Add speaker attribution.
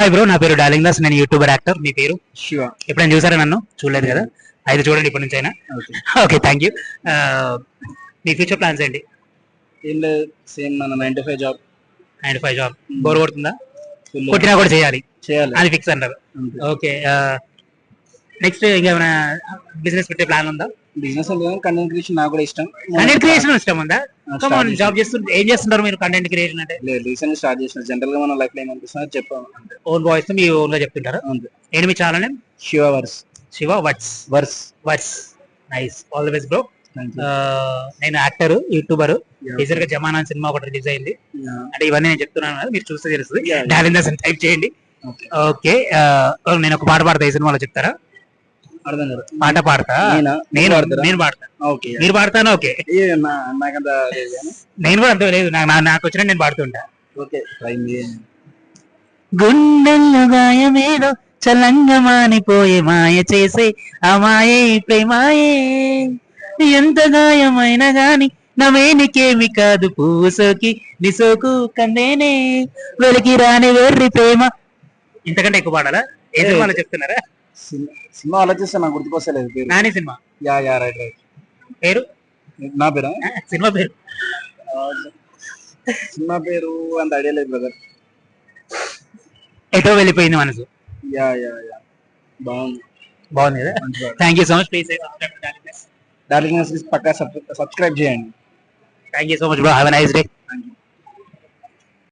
Speaker 1: Hi bro, నా పేరు darling Das. నేను యూట్యూబర్, యాక్టర్. మీ పేరు?
Speaker 2: శివ.
Speaker 1: ఎప్పుడైనా చూసారా నన్ను? చూడలేదు కదా, అయితే చూడండి ఇప్పటి నుంచి అయినా.
Speaker 2: ఓకే.
Speaker 1: Okay, thank you. మీ ఫ్యూచర్ ప్లాన్స్ ఏంటి?
Speaker 2: ఏం లేదు, సేమ్ మన 9 to 5 job.
Speaker 1: 9 to 5 job bore కొడుతుందా?
Speaker 2: ఫుల్
Speaker 1: కొట్టినా కూడా చేయాలి,
Speaker 2: చేయాలి
Speaker 1: అది ఫిక్స్ అంటారు.
Speaker 2: అంతే.
Speaker 1: ఓకే, నెక్స్ట్ ఇంకేమైనా బిజినెస్ పెట్టే ప్లాన్ ఉందా?
Speaker 2: బిజినెస్ అంటే కంటెంట్ క్రియేషన్ నాకు కూడా ఇష్టం.
Speaker 1: కంటెంట్ క్రియేషన్ ఇష్టం ఉందా?
Speaker 2: start
Speaker 1: జాబ్ చేస్తుంటే ఏం చేస్తుంటారు మీరు? కంటెంట్ క్రియేషన్ అంటే
Speaker 2: లేదు, రీసెంట్ స్టార్ట్ చేసిన. జనరల్ గా మన లైఫ్ లో ఏమనిపిస్తుంది చెప్పాను అంతే.
Speaker 1: ఓన్ వాయిస్ మీ ఓన్ గా చెప్తుంటారా?
Speaker 2: అంతే.
Speaker 1: ఏంటి మీ channel name?
Speaker 2: Shiva verse.
Speaker 1: Shiva words.
Speaker 2: Verse.
Speaker 1: Words, nice. All the best bro.
Speaker 2: Thank you.
Speaker 1: నేను యాక్టర్, యూట్యూబర్.
Speaker 2: Yeah.
Speaker 1: రీసెంట్ గా జమానా సినిమా ఒకటి రిలీజ్ అయింది.
Speaker 2: Yeah.
Speaker 1: అంటే ఇవన్నీ నేను చెప్తున్నాను కదా, మీరు చూస్తే తెలుస్తుంది.
Speaker 2: Yeah.
Speaker 1: డార్లింగ్ దాస్ అని టైప్ చేయండి.
Speaker 2: Okay.
Speaker 1: ఓకే, నేను ఒక పాట పాడతా ఈ సినిమాలో, చెప్తారా?
Speaker 2: అర్థం కాదు.
Speaker 1: పాట పాడతా.
Speaker 2: నేనా?
Speaker 1: నేను
Speaker 2: పాడతారా?
Speaker 1: నేను పాడతా.
Speaker 2: ఓకే.
Speaker 1: మీరు పాడతాను. ఓకే,
Speaker 2: నాకంత లేదు కానీ.
Speaker 1: నేను కూడా అంత లేదు, నాకు వచ్చిన నేను పాడుతుంటా.
Speaker 2: ఓకే, ట్రై చేయండి.
Speaker 1: గుండెల్లో గాయమేదో చలంగా మానిపోయే మాయ చేసే ఆ మాయే ప్రేమాయే. ఎంత గాయమైనా గాని నమేనికేమి కాదు, పువ్వు సోకి నిసోకు కందేనే వెలికి రాని వెర్రి ప్రేమ. ఇంతకంటే ఎక్కువ పాడాలా? ఏ సినిమాలో చెప్తున్నారా?
Speaker 2: సినిమా ఆలోచిస్తే నాకు గుర్తుకొస్తలేదు పేరు.
Speaker 1: నాని సినిమా
Speaker 2: యా రైట్
Speaker 1: పేరు?
Speaker 2: నా పేరా?
Speaker 1: సినిమా పేరు?
Speaker 2: సినిమా పేరు అంత ఐడియా లేదు బ్రదర్.
Speaker 1: ఎటో వెళ్ళిపోయింది మనసు.
Speaker 2: యా బాగుంది.
Speaker 1: బాగుంది కదా, thank you so much. Please
Speaker 2: darling పక్కా సబ్స్క్రైబ్ చేయండి.
Speaker 1: Thank you so much bro, have a nice day.